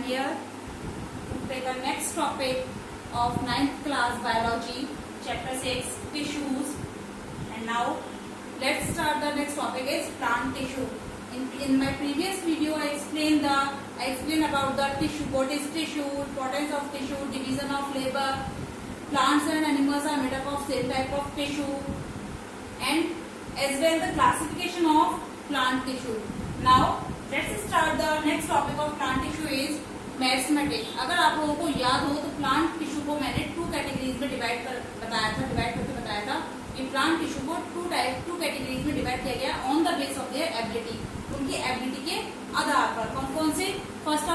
am here to take the next topic of 9th class biology, chapter 6, tissues. And now let's start. The next topic is plant tissue. In my previous video I explained about the tissue, what is tissue, importance of tissue, division of labor. Plants and animals are made up of same type of tissue, and as well the classification of plant tissue. Now let's start. The next topic of plant tissue is meristematic. अगर आप लोगों को याद हो तो plant tissue को मैंने 2 categories में डिवाइड करके बताया था कि प्लांट टिश्यू को 2 कैटेगरीज में डिवाइड किया गया on the base of their ability, उनकी एबिलिटी के आधार पर. कौन कौन से? First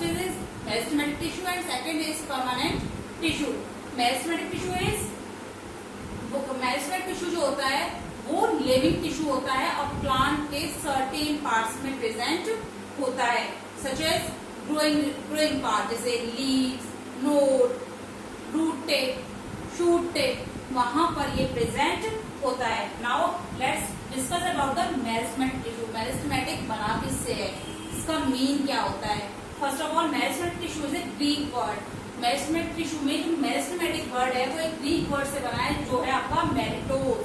is meristematic tissue and second is permanent tissue. Meristematic tissue जो होता है वो लिविंग टिश्यू होता है और प्लांट के सर्टेन पार्ट्स में प्रेजेंट होता है, सच एज ग्रोइंग पार्ट जैसे leaves, node, root tip, shoot tip, वहां पर ये प्रेजेंट होता है. Now let's discuss about the meristematic tissue. Meristematic बना किससे है, इसका मीन क्या होता है? First of all meristematic tissue is a Greek word. Meristematic tissue में जो मेरिस्टेमेटिक वर्ड है वो एक ग्रीक वर्ड से बना है जो है आपका मेरिटोज.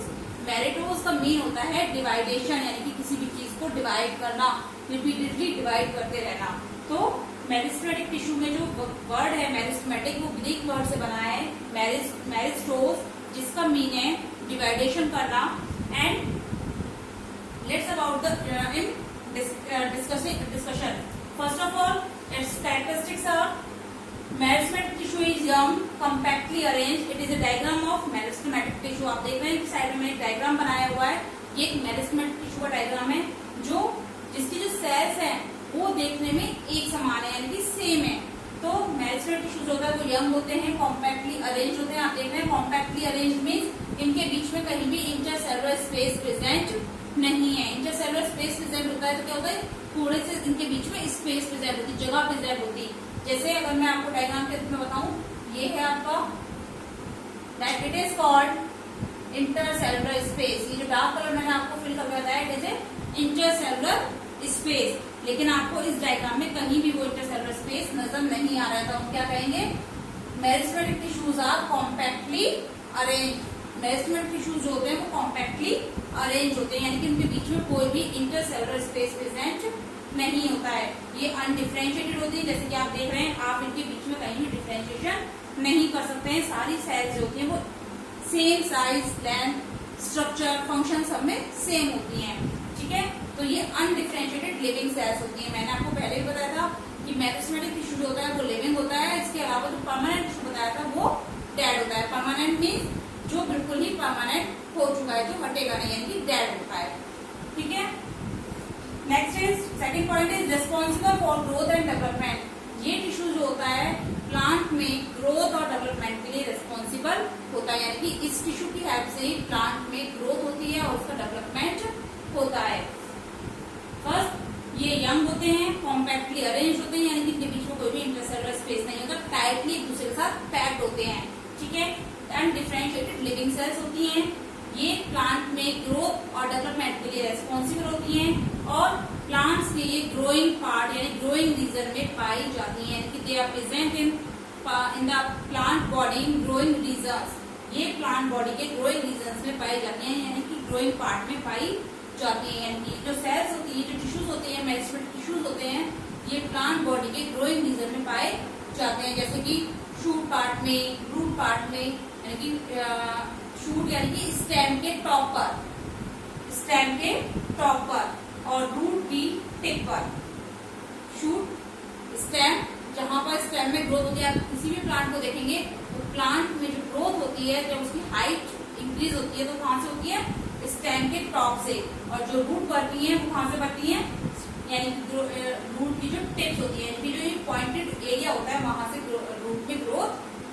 मेरिटोज का मीन होता है डिवाइडेशन, यानी कि किसी भी चीज को डिवाइड करना, रिपीटेडली डिवाइड करते रहना. तो मेरिस्टेमेटिक टिश्यू में जो वर्ड है मेरिस्टेमेटिक वो ग्रीक वर्ड से बना है मेरिस्टोज, जिसका मीन है डिवाइडेशन करना. And let's about the in discussion. First of all its characteristics are meristematic tissue is young, compactly arrange. It is a diagram of meristematic tissue. आप देख रहे हैं साइड में एक डायग्राम बनाया हुआ है, ये एक मेरिस्टेमेटिक टिश्यू का डायग्राम है जिसकी जो सेल्स हैं वो देखने में एक समान है, यानी कि सेम है. तो मेरिस्टेमेटिक टिश्यू जो होता है वो यंग होते हैं, कॉम्पैक्टली अरेंज होते हैं. आप देख रहे हैं कॉम्पैक्टली अरेंज मीन्स इनके बीच में कहीं भी इंटरसेलुलर स्पेस प्रेजेंट नहीं है. इंटरसेलुलर स्पेस प्रेजेंट होता है तो क्या होता है, थोड़े से इनके बीच में स्पेस प्रेजेंट होती, जगह प्रेजेंट होती. जैसे अगर मैं आपको डायग्राम के रूप में बताऊं, ये है आपका that it is called intercellular space. ये जो डार्क कलर मैंने आपको फिल करके बताया it is A intercellular space. लेकिन आपको इस डायग्राम में कहीं भी वो इंटरसेलुलर स्पेस नजर नहीं आ रहा है, तो हम क्या कहेंगे, meristematic tissues are compactly arrange. Meristematic tissues जो होते हैं वो कॉम्पैक्टली अरेंज होते हैं, यानी कि उनके बीच में कोई भी इंटरसेलुलर स्पेस प्रेजेंट नहीं होता है. ये अनडिफरेंशिएटेड होती है, जैसे कि आप देख रहे हैं, आप इनके बीच में कहीं भी डिफरेंशिएशन नहीं कर सकते हैं. सारी सेल्स जो होती हैं वो same size, length, structure, function सब में सेम होती हैं. ठीक है, तो ये अनडिफरेंशिएटेड लिविंग सेल्स होती हैं. मैंने आपको पहले भी बताया था कि मेरिस्टेमेटिक टिश्यू जो होता है वो लिविंग होता है. इसके अलावा जो परमानेंट टिश्यू बताया था वो डेड होता है. परमानेंट मीन्स जो बिल्कुल ही परमानेंट हो चुका है, जो हटेगा नहीं, यानी कि डेड होता है. ठीक है, next is second point is responsible for growth and development. ये टिश्यू जो होता है प्लांट में ग्रोथ और डेवलपमेंट के लिए रिस्पॉन्सिबल होता है, यानी कि इस टिश्यू की हेल्प से ही प्लांट में ग्रोथ होती है और उसका डेवलपमेंट होता है. फर्स्ट, ये यंग होते हैं, कॉम्पैक्टली अरेंज होते हैं, यानी कि इनके बीच में कोई भी इंटरसेलुलर स्पेस नहीं होता, टाइटली एक दूसरे के साथ पैक्ड होते हैं. ठीक है, एंड डिफरेंशिएटेड लिविंग सेल्स होती हैं. ये प्लांट में ग्रोथ और डेवलपमेंट के लिए रेस्पॉन्सिबल होती हैं और प्लांट्स के ये ग्रोइंग पार्ट यानी ग्रोइंग रीजन में पाई जाती हैं, यानी कि they are present in the plant body in growing regions. ये प्लांट बॉडी के ग्रोइंग रीजन्स में पाई जाती हैं, यानी कि ग्रोइंग पार्ट में पाई जाती है. यानी कि जो सेल्स होती है, जो टिश्यूज होते हैं, मेरिस्टेमेटिक टिश्यूज होते हैं, ये प्लांट बॉडी के ग्रोइंग रीजन में पाए जाते हैं, जैसे कि शूट पार्ट में, रूट पार्ट में, यानी कि शूट यानी कि स्टेम के टॉप पर और रूट की टिप पर. शूट, स्टेम, जहां पर स्टेम में ग्रोथ होती है, आप किसी भी प्लांट को देखेंगे तो प्लांट में जो ग्रोथ होती है, जब उसकी हाइट इंक्रीज होती है तो कहां से होती है, स्टेम के टॉप से. और जो रूट बढ़ती है वो कहां से बढ़ती है, यानी कि रूट की जो टिप्स होती है, यानी कि जो पॉइंटेड एरिया होता है वहां से रूट में ग्रोथ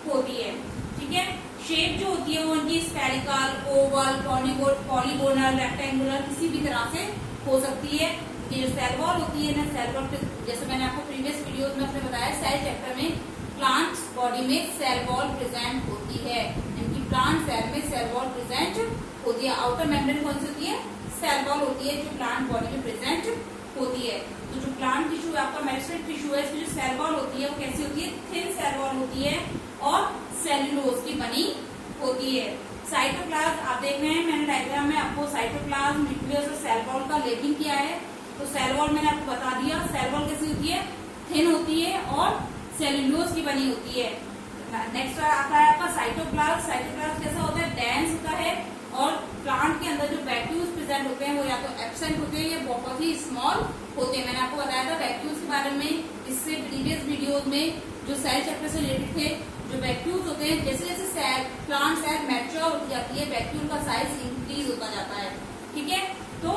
होती है. ठीक है, शेप जो होती है वो उनकी स्फेरिकल, ओवल, पॉलीगोनल, रेक्टेंगुलर किसी भी तरह से हो सकती है. ये जो सेल वॉल होती है ना, सेल वॉल जैसे मैंने आपको प्रीवियस वीडियोस में आपने बताया, सेल चैप्टर में प्लांट्स बॉडी में सेल वॉल प्रेजेंट होती है, यानी कि प्लांट सेल में सेल वॉल प्रेजेंट होती है. आउटर मेम्ब्रेन कौन सी होती है, सेल वॉल होती है जो प्लांट बॉडी में प्रेजेंट होती है। तो जो प्लांट टिश्यू है आपका मेरिस्टेमेटिक टिश्यू है, इसकी जो सेल वॉल होती है वो कैसी होती है, थिन सेल वॉल होती है और सेल्यूलोज की बनी होती है। साइटोप्लाज्म आप देख रहे हैं, मैंने डायग्राम में आपको साइटोप्लाज्म, न्यूक्लियस और सेल वॉल का लेबलिंग किया है। तो सेल वॉल मैंने आपको बता दिया, सेल वॉल कैसी होती है, थिन होती है और सेल्यूलोज की बनी होती है। नेक्स्ट आता है आपका साइटोप्लाज्म। साइटोप्लाज्म कैसा होता है, डेंस होता है और प्लांट के अंदर जो वैक्यूल्स प्रेजेंट होते हैं वो या तो एब्सेंट होते हैं या बहुत ही स्मॉल होते हैं। मैंने आपको बताया था वैक्यूल्स के बारे में इससे प्रीवियस वीडियोस में जो सेल चैप्टर से रिलेटेड थे। जो वैक्यूल्स होते हैं, जैसे जैसे सेल प्लांट सेल मैच्योर होती जाती है, वैक्यूल का साइज इंक्रीज होता जाता है। ठीक है, तो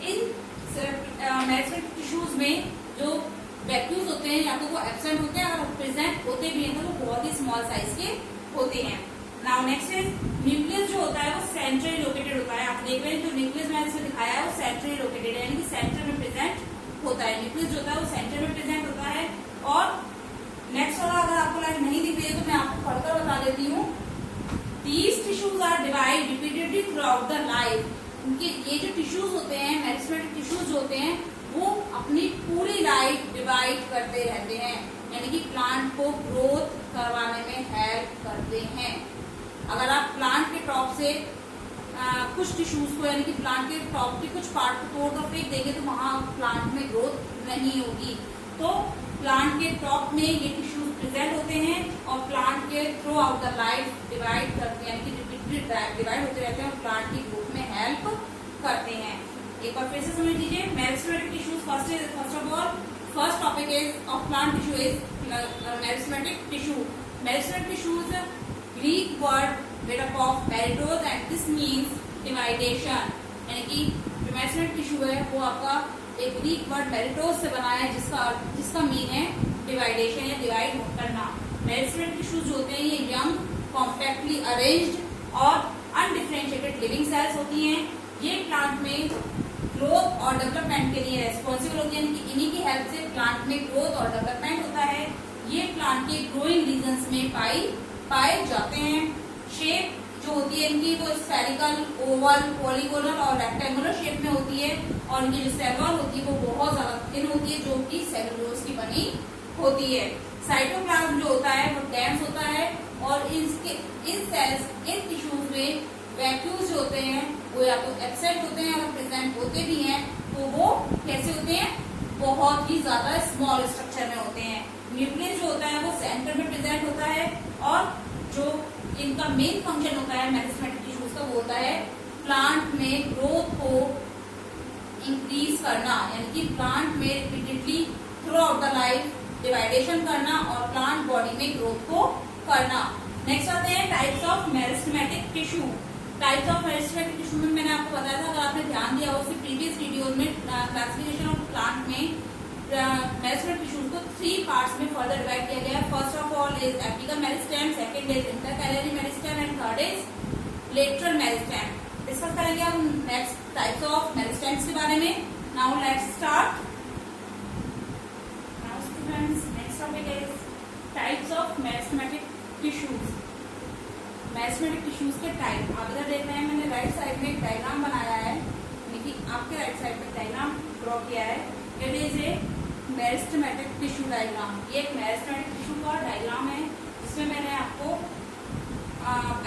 इन मेरिस्टेमेटिक टिश्यूज में जो वैक्यूल्स होते हैं या तो वो एब्सेंट होते हैं, अगर प्रेजेंट होते भी हैं तो वो बहुत ही स्मॉल साइज के होते हैं। नाउ नेक्स्ट इज न्यूक्लियस जो होता है वो सेंट्रली लोकेटेड होता है। आप देख रहे हैं जो न्यूक्लियस मैंने इसमें दिखाया है वो सेंट्रली लोकेटेड है, यानी कि सेंटर में प्रेजेंट होता है। न्यूक्लियस जो होता है वो सेंटर में प्रेजेंट होता है। और नेक्स्ट वाला अगर आपको लाइन नहीं दिख रही है तो मैं आपको पढ़कर बता देती हूँ। These tissues are divided repeatedly throughout the life. उनके ये जो टिश्यूज होते हैं, मेरिस्टेमेटिक टिश्यूज होते हैं, वो अपनी पूरी लाइफ डिवाइड करते रहते हैं, यानी कि प्लांट को ग्रोथ करवाने में हेल्प करते हैं। अगर आप प्लांट के टॉप से कुछ टिश्यूज को, यानी कि प्लांट के टॉप के कुछ पार्ट को तोड़कर फेंक देंगे तो वहां प्लांट में ग्रोथ नहीं होगी। तो प्लांट के टॉप में ये टिश्यूज प्रेजेंट होते हैं और प्लांट के through out the life divide करते हैं, यानी कि रिपीटेड डिवाइड होते रहते हैं और प्लांट की ग्रोथ में हेल्प करते हैं। एक बार फिर से समझ लीजिए, meristematic tissues first of all first topic is of plant tissue is meristematic tissue. Meristematic tissues Greek word made up of meristos and this means divideation, यानी कि जो मेरिस्टेमेटिक टिश्यू है वो आपका एक ग्रीक वर्ड मेरिटोज से बना है जिसका मीन है डिवाइडेशन या डिवाइड करना। मेरिस्टेमेटिक टिश्यूज होते हैं ये यंग कॉम्पैक्टली अरेंज्ड और अनडिफरेंशिएटेड लिविंग सेल्स होती हैं। ये प्लांट में ग्रोथ और डेवलपमेंट के लिए रेस्पॉन्सिबल होती है, यानी कि इन्हीं की हेल्प से प्लांट में ग्रोथ और डेवलपमेंट होता है। ये प्लांट के ग्रोइंग रीजन्स में पाए जाते हैं। शेप जो होती है इनकी वो स्फेरिकल, ओवल, पॉलीगोनल और रेक्टेंगुलर शेप में होती है और इनकी जो सेल वॉल होती है वो बहुत ज्यादा थिन होती है जो कि सेलुलोज की बनी होती है। साइटोप्लाज्म जो होता है वो डेंस होता है और इन सेल्स इन टिश्यूज में वैक्यूल्स जो होते हैं वो या तो एब्सेंट होते हैं, अगर प्रेजेंट होते भी हैं तो वो कैसे होते हैं, बहुत ही ज्यादा स्मॉल स्ट्रक्चर में होते हैं। न्यूक्लियस जो होता है वो सेंटर में प्रेजेंट होता है और जो इनका मेन फंक्शन होता है मेरिस्टेमेटिक टिश्यूज का वो होता है प्लांट में ग्रोथ को इंक्रीज करना, यानी कि प्लांट में repeatedly throughout the life divideation करना और प्लांट बॉडी में ग्रोथ को करना। नेक्स्ट आते हैं types of meristematic tissue. Types of meristematic tissue में मैंने आपको बताया था, अगर आपने ध्यान दिया हो उससे प्रीवियस वीडियोज में क्लासिफिकेशन ऑफ प्लांट में मेरिस्टेमेटिक टिश्यूज को 3 पार्ट्स में फर्दर डिवाइड किया गया है। First of all is apical meristem, second is intercalary meristem and third is lateral meristem. Discuss करेंगे हम नेक्स्ट टाइप्स ऑफ मेरिस्टेम्स के बारे में। Now let's start. Now students, next topic is types of meristematic tissues. Meristematic tissues के type आप इधर देख रहे हैं, मैंने राइट साइड में एक डायग्राम बनाया है, यानी कि आपके राइट साइड में डायग्राम ड्रॉ किया है। It is A meristematic tissue diagram. ये एक मेरिस्टेमेटिक टिश्यू का डायग्राम है जिसमें मैंने आपको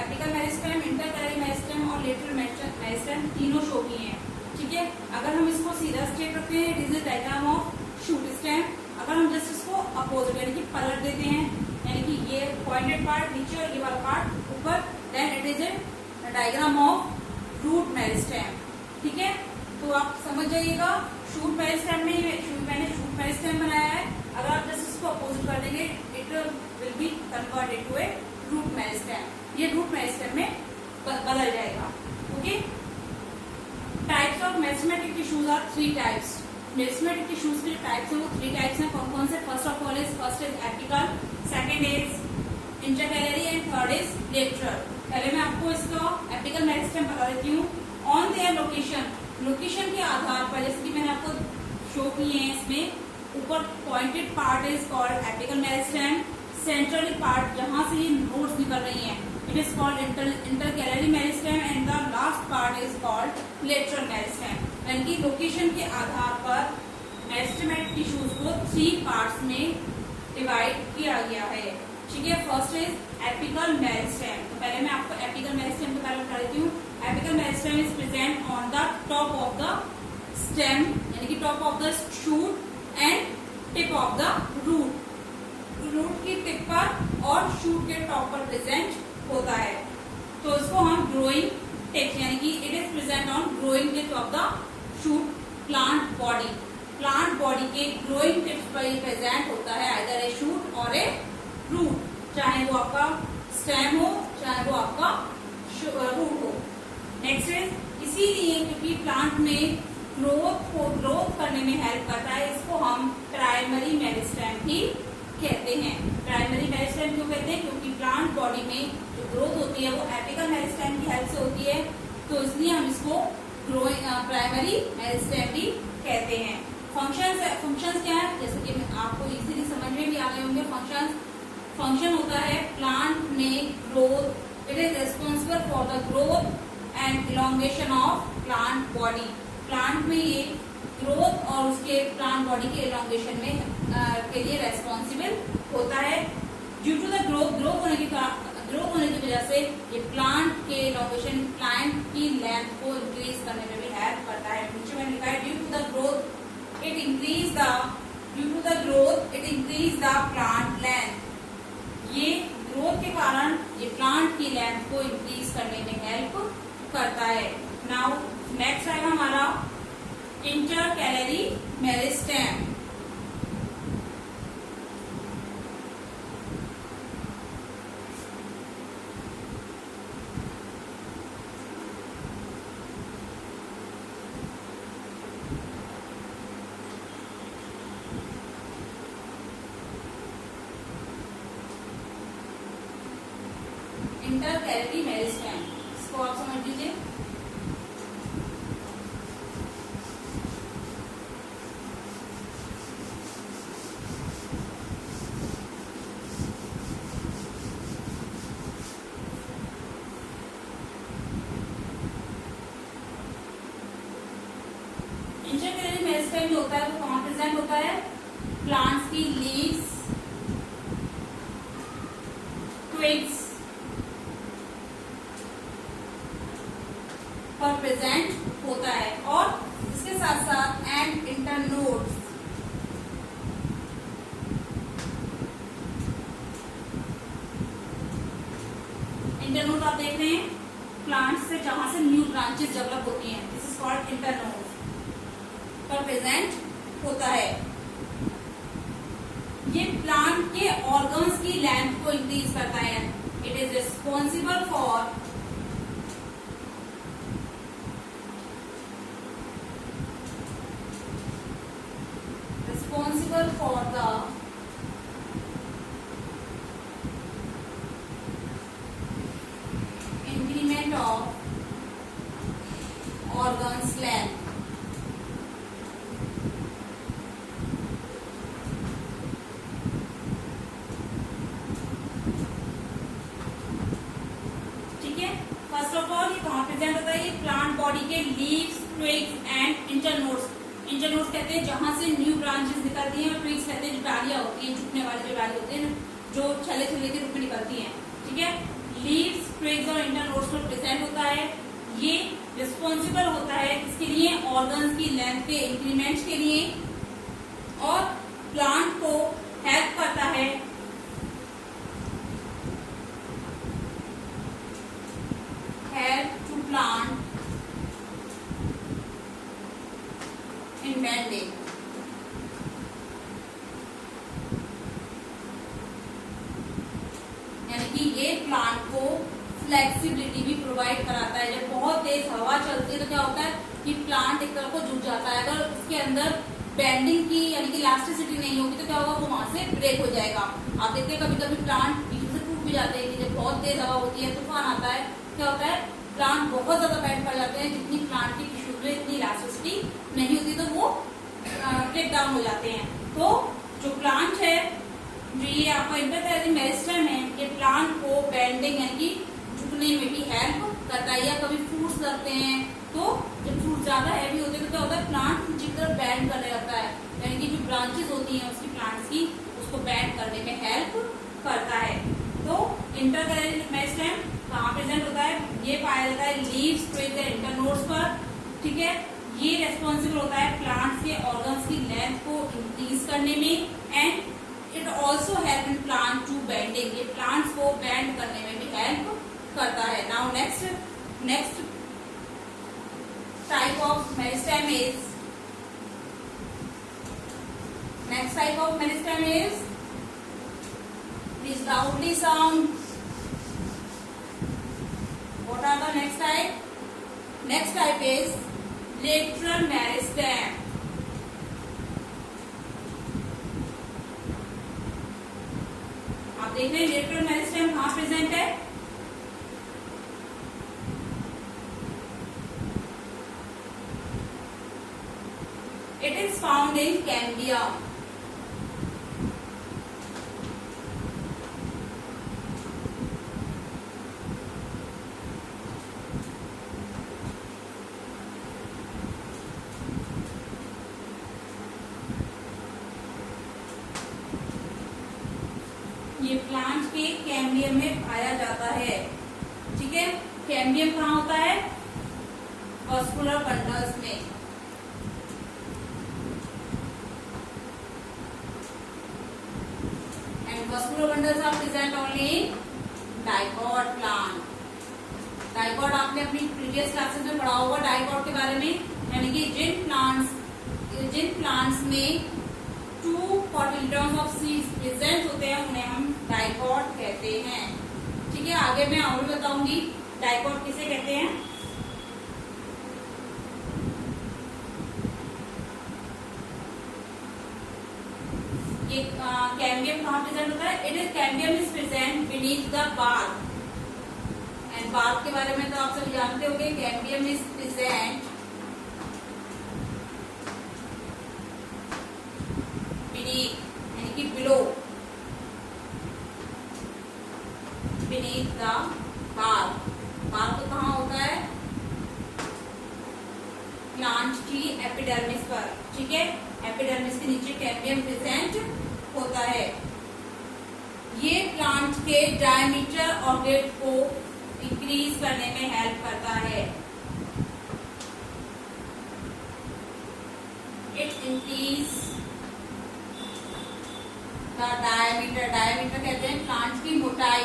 एपिकल मेरिस्टेम, इंटरकैलरी मेरिस्टेम और लेटरल मेरिस्टेम तीनों शो किए हैं। ठीक है, अगर हम इसको सीधा स्ट्रेट रखते हैं it is a diagram of shoot stem. अगर हम जस्ट इसको अपोजिट यानी कि पलट देते हैं, यानी कि ये पॉइंटेड पार्ट नीचे और ये वाला पार्ट ऊपर, then it is a diagram of root meristem. ठीक है, तो आप समझ जाइएगा शूट मेरिस्टेम में मैंने शूट मेरिस्टेम बनाया है। अगर आप जस्ट इसको अपोजिट कर देंगे it will be converted to a root meristem. ये रूट मेरिस्टेम में बदल जाएगा। Okay, types of meristematic tissues are 3 types. Meristematic tissues के टाइप्स हैं वो 3 टाइप्स हैं। कौन कौन से? First of all first is apical, second is intercalary and third is lateral. पहले मैं आपको इसका एपिकल मेरिस्टेम बता देती हूँ। ऑन देयर लोकेशन के आधार पर, जैसे कि मैंने आपको शो किए हैं इसमें, ऊपर pointed part is called apical meristem, central part जहां से ये नोड्स निकल रही हैं it is called intercalary meristem and the last part is called lateral meristem. यानी कि लोकेशन के आधार पर मेरिस्टेमेटिक टिश्यूज को 3 पार्ट्स में डिवाइड किया गया है। ठीक है, फर्स्ट इज एपिकल मेरिस्टेम। तो पहले मैं आपको एपिकल मेरिस्टेम के बारे में बता देती हूँ। Apical meristem is present on the top of the stem, यानी कि top of the shoot and tip of the root. Root की टिप पर और शूट के टॉप पर प्रेजेंट होता है। तो इसको हम ग्रोइंग टिप्स, यानी कि it is present on growing tips of the shoot plant body. Plant body के ग्रोइंग टिप्स पर ही प्रेजेंट होता है आइदर ए शूट और ए रूट, चाहे वो आपका स्टेम हो चाहे वो आपका रूट हो। नेक्स्ट इज इसीलिए क्योंकि प्लांट में ग्रोथ करने में हेल्प करता है, इसको हम प्राइमरी मेरिस्टेम भी कहते हैं। प्राइमरी मेरिस्टेम क्यों कहते हैं? क्योंकि प्लांट बॉडी में जो ग्रोथ होती है वो एपिकल मेरिस्टेम की हेल्प से होती है, तो इसलिए हम इसको प्राइमरी मेरिस्टेम भी कहते हैं। फंक्शंस क्या है? जैसे कि आपको इजीली समझ में भी आ गए होंगे। फंक्शन होता है प्लांट में growth, it is responsible for the growth and elongation of plant body. Plant में ये ग्रोथ और उसके प्लांट बॉडी के इलोंगेशन में के लिए रेस्पॉन्सिबल होता है। ड्यू टू द ग्रोथ होने की वजह से ये प्लांट के इलोंगेशन, प्लांट की लेंथ को इंक्रीज करने में भी हेल्प करता है। नीचे में लिखा है due to the growth it increase the plant length. ये ग्रोथ के कारण ये प्लांट की लेंथ को इंक्रीज करने में हेल्प करता है। नाउ नेक्स्ट आएगा हमारा इंटरकैलरी मेरिस्टेम। इंटरकैलरी मेरिस्टेम, इसको आप समझ लीजिए। इंटरकैलरी मेरिस्टेम जो होता है वो कहाँ प्रेजेंट होता है? प्लांट्स की लीव्स, ट्विग्स पर प्रेजेंट होता है, और इसके साथ साथ एंड इंटरनोड्स। इंटरनोड आप देख रहे हैं प्लांट से जहां से न्यू ब्रांचेस डेवलप होती हैं, दिस इज कॉल्ड इंटरनोड, पर प्रेजेंट होता है। ये प्लांट के ऑर्गन्स की लेंथ को इंक्रीज करता है। It is responsible for the increment of organs length। ठीक है, फर्स्ट ऑफ ऑल ये कहाँ प्रेजेंट होता है? ये प्लांट बॉडी के leaves, twigs and internodes. Internodes कहते हैं जहां से न्यू ब्रांचेस निकलती हैं, और ट्विग्स कहते हैं जो डालियां होती हैं, झुकने वाली जो डाली होती है, जो छले के रूप में निकलती हैं। ठीक है, लीव्स, ट्विग्स और इंटरनोड्स पर प्रेजेंट होता है। ये रिस्पॉन्सिबल होता है इसके लिए ऑर्गन्स की लेंथ के इंक्रीमेंट्स के लिए, और प्लांट को हेल्प करता है टू प्लांट इन बेंडिंग। यानी कि ये प्लांट को फ्लेक्सिबिलिटी भी प्रोवाइड कराता है। जब बहुत तेज हवा चलती है तो क्या होता है कि प्लांट एक तरफ को झुक जाता है। अगर उसके अंदर बेंडिंग की यानी कि इलास्टिसिटी नहीं होगी तो क्या होगा, वो वहां से ब्रेक हो जाएगा। आप देखते हैं कभी कभी प्लांट बीच से टूट भी जाते हैं कि जब बहुत तेज हवा होती है, तूफान आता है, क्या होता है प्लांट बहुत ज्यादा बेंड पड़ जाते हैं। जितनी प्लांट की टिश्यूज में इतनी इलास्टिसिटी नहीं होती तो वो ब्रेक डाउन हो जाते हैं। तो जो प्लांट है, जो ये आपका इंटरकैलरी मेरिस्टेम है, ये प्लांट को बेंडिंग यानी कि झुकने में भी हेल्प करता है। या कभी फ्रूट्स लगते हैं तो जब फ्रूट ज्यादा हैवी होते हैं तो क्या होता है, प्लांट नीचे की तरफ बेंड करने लगता है, यानी ये पाया जाता है लीव्स, ट्विग्स एंड इंटरनोड्स पर। ठीक है, ये रेस्पॉन्सिबल होता है प्लांट्स के ऑर्गन्स की लेंथ को इंक्रीज करने में and it also help in plant to bending, ये प्लांट्स को बेंड करने में भी हेल्प करता है। Now next type of meristem is this loudly sound. What are the next type? Next type is lateral meristem. आप देख रहे हैं लेटरल मेरिस्टेम कहाँ प्रेजेंट है? It is found in cambium. ये प्लांट के कैम्बियम में पाया जाता है। ठीक है, कैम्बियम कहाँ होता है? वस्कुलर बंडल्स में। And vascular bundles are present only in dicot plant. Dicot आपने अपनी प्रीवियस क्लासेस में पढ़ा होगा डाइकॉट के बारे में, यानी कि जिन प्लांट्स में 2 कोटिलेडॉन्स ऑफ सीड्स प्रेजेंट होते हैं उन्हें हम डाइकॉट कहते हैं। ठीक है, आगे मैं और बताऊंगी डाइकॉट किसे कहते हैं। ये कैम्बियम कहाँ प्रेजेंट होता है? It is cambium is present beneath the bark. And bark के बारे में तो आप सब जानते होंगे, कैम्बियम इज प्रेजेंट यानी कि below beneath the bark. Bark कहाँ होता है? प्लांट की एपिडर्मिस पर। ठीक है, एपिडर्मिस के नीचे कैम्बियम प्रेजेंट होता है। ये प्लांट के डायमीटर और डेप्थ को इंक्रीज करने में हेल्प करता है। इट इंक्रीज डायमीटर कहते हैं प्लांट की मोटाई,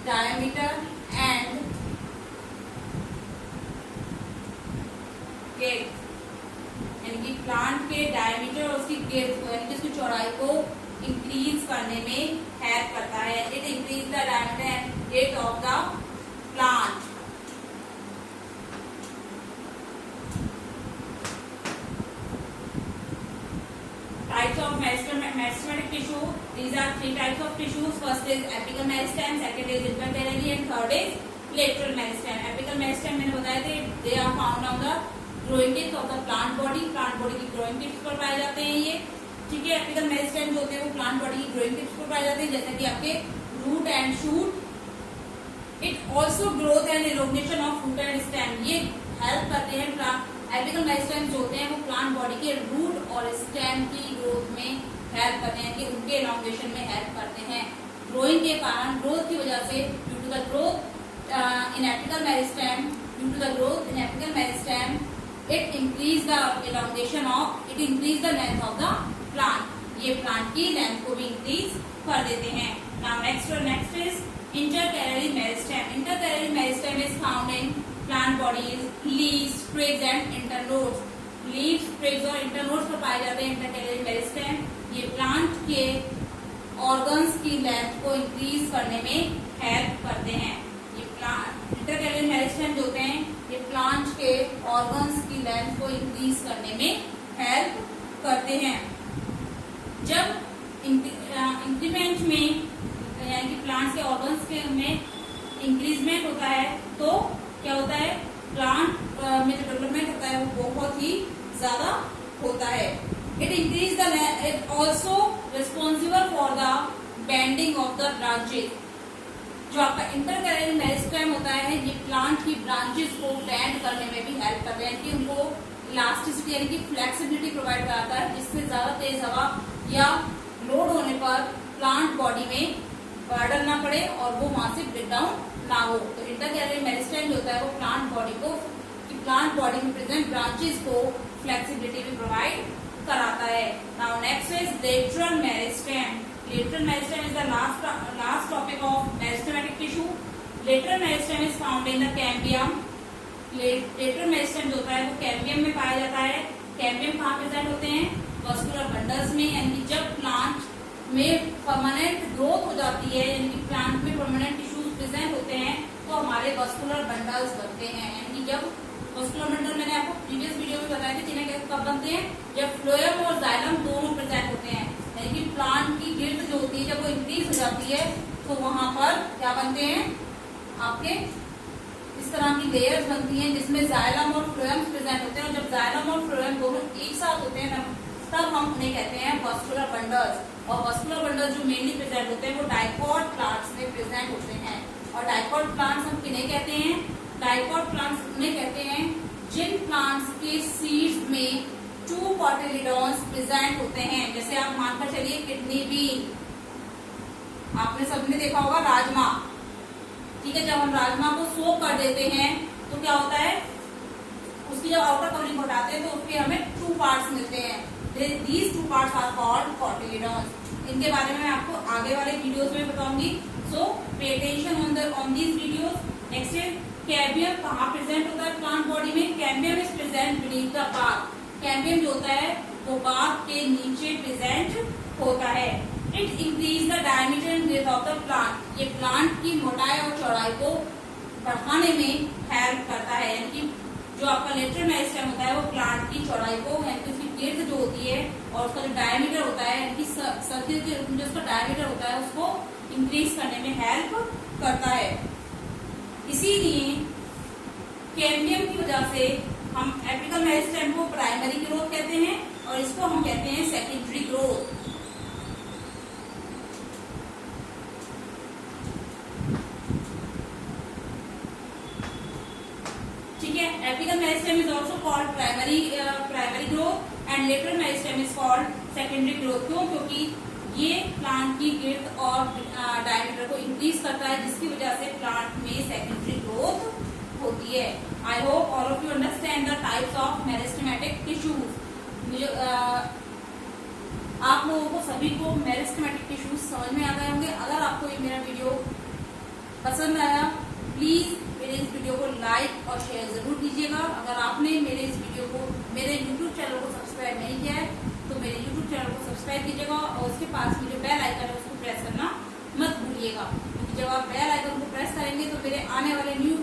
डायमीटर एंड गेट, यानी कि प्लांट के डायमीटर और उसकी गेट को यानी कि उसकी चौड़ाई को इंक्रीज करने में हेल्प करता है। It increase the diameter and गेट of the plant. Types of meristematic tissue. These are 3 types of tissues. First is apical meristem, second is intercalary, and third is lateral meristem. Apical meristem मैंने बताया थे, they are found on the growing tips of the plant body. Plant body की growing tips पर पाए जाते हैं ये। ठीक है, apical meristem जो होते हैं वो plant body की growing tips पर पाए जाते हैं, जैसे कि आपके root and shoot. It also growth and elongation of root and stem. ये हेल्प करते हैं एपिकल मेरिस्टेम जो होते हैं वो प्लांट बॉडी के रूट और स्टेम की ग्रोथ में हेल्प करते हैं, कि उनके एलोंगेशन में हेल्प करते हैं। ग्रोइंग के कारण, ग्रोथ की वजह से, due to the growth in apical meristem, it increase the length of the plant. ये प्लांट की लेंथ को भी इंक्रीज कर देते हैं। Now next is intercalary meristem. Intercalary meristem is found in plant bodies, leaves, twigs and internodes. Leaves, twigs और internodes पर पाए जाते हैं इंटरकैलरी मेरिस्टेम. ये प्लांट के ऑर्गन्स की लेंथ को इंक्रीज करने में हेल्प करते हैं. ये इंटरकैलरी मेरिस्टेम जो होते हैं ये प्लांट के ऑर्गन्स की लेंथ को इंक्रीज करने में हेल्प करते हैं. जब इंक्रीमेंट में यानी कि प्लांट्स के ऑर्गन्स के में इंक्रीजमेंट होता है तो क्या होता है, प्लांट में जो डेवलपमेंट होता है वो बहुत ही ज्यादा होता है. It also responsible for the bending of the branches. जो आपका इंटरकैलरी मेरिस्टेम होता है ये प्लांट की ब्रांचेस को बेंड करने में भी हेल्प करते हैं, कि उनको इलास्टिसिटी यानी कि फ्लेक्सिबिलिटी प्रोवाइड कराता है, जिससे ज्यादा तेज हवा या लोड होने पर प्लांट बॉडी में बर्डन ना पड़े और वो वहां से ब्रेक डाउन ना हो। तो इंटरकैरियर मेरिस्टेम जो होता है वो प्लांट बॉडी में प्रेजेंट ब्रांचेस को फ्लेक्सिबिलिटी भी प्रोवाइड कराता है। Now next is lateral meristem. Lateral meristem is the last topic of meristematic tissue. Lateral meristem is found in the cambium. Lateral meristem जो होता है वो कैम्बियम में पाया जाता है। कैम्बियम कहाँ प्रेजेंट होते हैं? वस्कुलर बंडल्स में, यानी कि जब प्लांट में परमानेंट ग्रोथ हो जाती है, यानी कि प्लांट में परमानेंट टिश्यूज प्रेजेंट होते हैं तो हमारे वस्कुलर बंडल्स बनते हैं। यानी कि जब वस्कुलर बंडल, मैंने आपको प्रीवियस वीडियो में बताया था जिन्हें कब बनते हैं, जब फ्लोएम और जाइलम दोनों प्रेजेंट होते हैं, यानी कि प्लांट की गिल्ट जो होती है जब वो इंक्रीज हो जाती है तो वहां पर क्या बनते हैं? आपके इस तरह की लेयर्स बनती हैं जिसमें जाइलम और फ्लोएम प्रेजेंट होते हैं। और जब जाइलम और फ्लोएम दोनों एक साथ होते हैं तब हम उन्हें कहते हैं वस्कुलर बंडल्स। और वस्कुलर बंडल्स जो मेनली प्रेजेंट होते हैं वो डाइकॉट प्लांट्स में प्रेजेंट होते हैं। और डाइकॉट प्लांट्स हम किन्हें कहते हैं? डाइकॉट प्लांट्स उन्हें कहते हैं जिन प्लांट्स के सीड्स में 2 कॉटिलिडॉन्स प्रेजेंट होते हैं। जैसे आप मानकर चलिए किडनी बीन, आपने सबने देखा होगा राजमा, ठीक है। जब हम राजमा को सोक कर देते हैं तो क्या होता है? उसकी जब आउटर कवरिंग हटाते हैं तो उसके हमें 2 पार्ट्स मिलते हैं। These 2 parts are called cotyledons। इनके बारे में मैं आपको आगे वाले वीडियोस में बताऊंगी। So pay attention on these videos। Next है कैम्बियम कहाँ प्रेजेंट होता है प्लांट बॉडी में? Cambium is present beneath the bark। Cambium जो होता है वो बार्क के नीचे प्रेजेंट होता है। It increase the diameter and width of the plant. ये प्लांट की मोटाई और चौड़ाई को बढ़ाने में हेल्प करता है। यानी कि जो आपका लेटरल मेरिस्टेम होता है वो प्लांट की चौड़ाई को, यानी कि उसकी गिर्द जो होती है और उसका जो डायमीटर होता है, यानी कि सर्किल के रूप में जो उसका डायमीटर होता है उसको इंक्रीज करने में हेल्प करता है। इसीलिए कैम्बियम की वजह से हम एपिकल मेरिस्टेम को प्राइमरी ग्रोथ कहते हैं और इसको हम कहते हैं सेकेंडरी ग्रोथ। ठीक है। Apical meristem is also called primary growth and lateral meristem is called secondary growth. क्यों? क्योंकि ये प्लांट की गिर्थ और डायमीटर को इंक्रीज करता है जिसकी वजह से प्लांट में सेकेंडरी ग्रोथ होती है। I hope all of you understand the types of meristematic tissues. आप लोगों को सभी को मेरिस्टेमेटिक टिश्यूज समझ में आ गए होंगे। अगर आपको ये मेरा वीडियो पसंद आया प्लीज मेरे इस वीडियो को लाइक और शेयर जरूर कीजिएगा। अगर आपने मेरे इस वीडियो को, मेरे YouTube चैनल को सब्सक्राइब नहीं किया है तो मेरे YouTube चैनल को सब्सक्राइब कीजिएगा और उसके पास में जो बेल आइकन है उसको प्रेस करना मत भूलिएगा, क्योंकि जब आप बेल आइकन को प्रेस करेंगे तो मेरे आने वाले न्यू